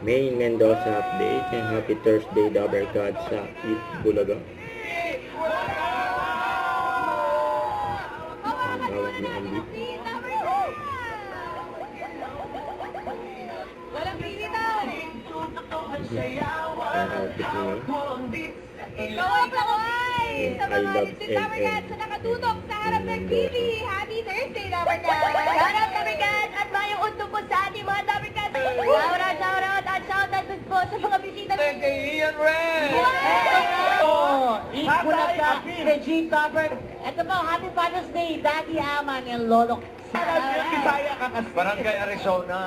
May Mendoza update and happy Thursday Dabber Cats sa Eat Bulaga. Ang tawag ni Andy. Walang pinitaw! Ang outfit niya. Ikaw ang kaway! Sa I mga love instant Dabber Cats MM. na nakatutok sa harap ng TV! Happy Thursday, Dabber Cats! Shoutout, Dabber Cats! At mayong untog po sa ating mga Dabber Cats! Shoutout, at shoutout po sa mga bisita ng... Kay Ian Red! Eat Bulaga, Regine Dabber. Ito po, Happy Father's Day, Daddy Aman and Lolo. Bisaya ka kasi. Barangay Arizona.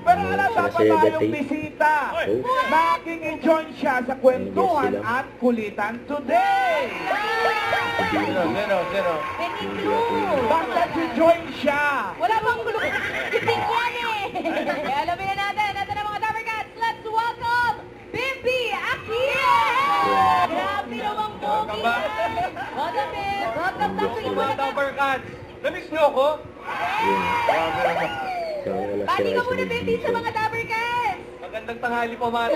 Pero alam Sila pa Sir tayong Gatay. bisita. Oh. Making-enjoy siya sa kwentuhan Sila. at kulitan today. Zero. Hindi ako yun. Basta si-join siya. Wala bang gulo? Kiting yan eh! Kaya alamin na natin ang mga Dabber Cats. Let's welcome Bimbi Akia! Grabe namang pogi! Welcome back. Welcome, Bim! Welcome back to Mga Ibulaga! Dabber Cats. Namiss niyo ako? Yun. Grabe naman. Sana wala Bati sila ka sa muna, Bimbi, sa mga Dabber Cats! Magandang tanghali po, Mari.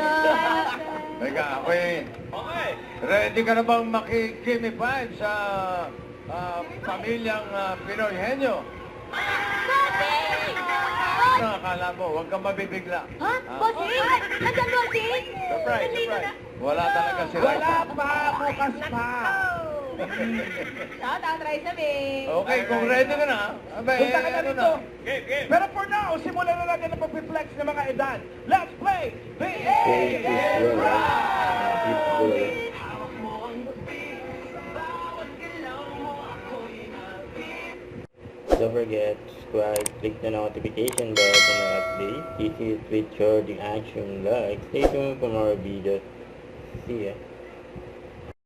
Teka, okay. Okay. Ready ka na bang makikimi five sa pamilyang Pinoy Henyo? Akala mo, huwag kang mabibigla. Ha? Bossing? Nandiyan, Bossing? Surprise, Nandito surprise. na. Wala talaga sila. Wala pa, bukas pa. Shoutout, Raisa, Bim! Okay, kung ready ka na, abay, Punta ka na ano dito. Game. Pero for now, simulan na natin ang pag-flex ng mga edad. Let's play the Thank you, A&R! well. Eat Bulaga. Don't forget to subscribe, click the notification bell for more updates. This is with your reaction like. Stay tuned for more videos. See ya.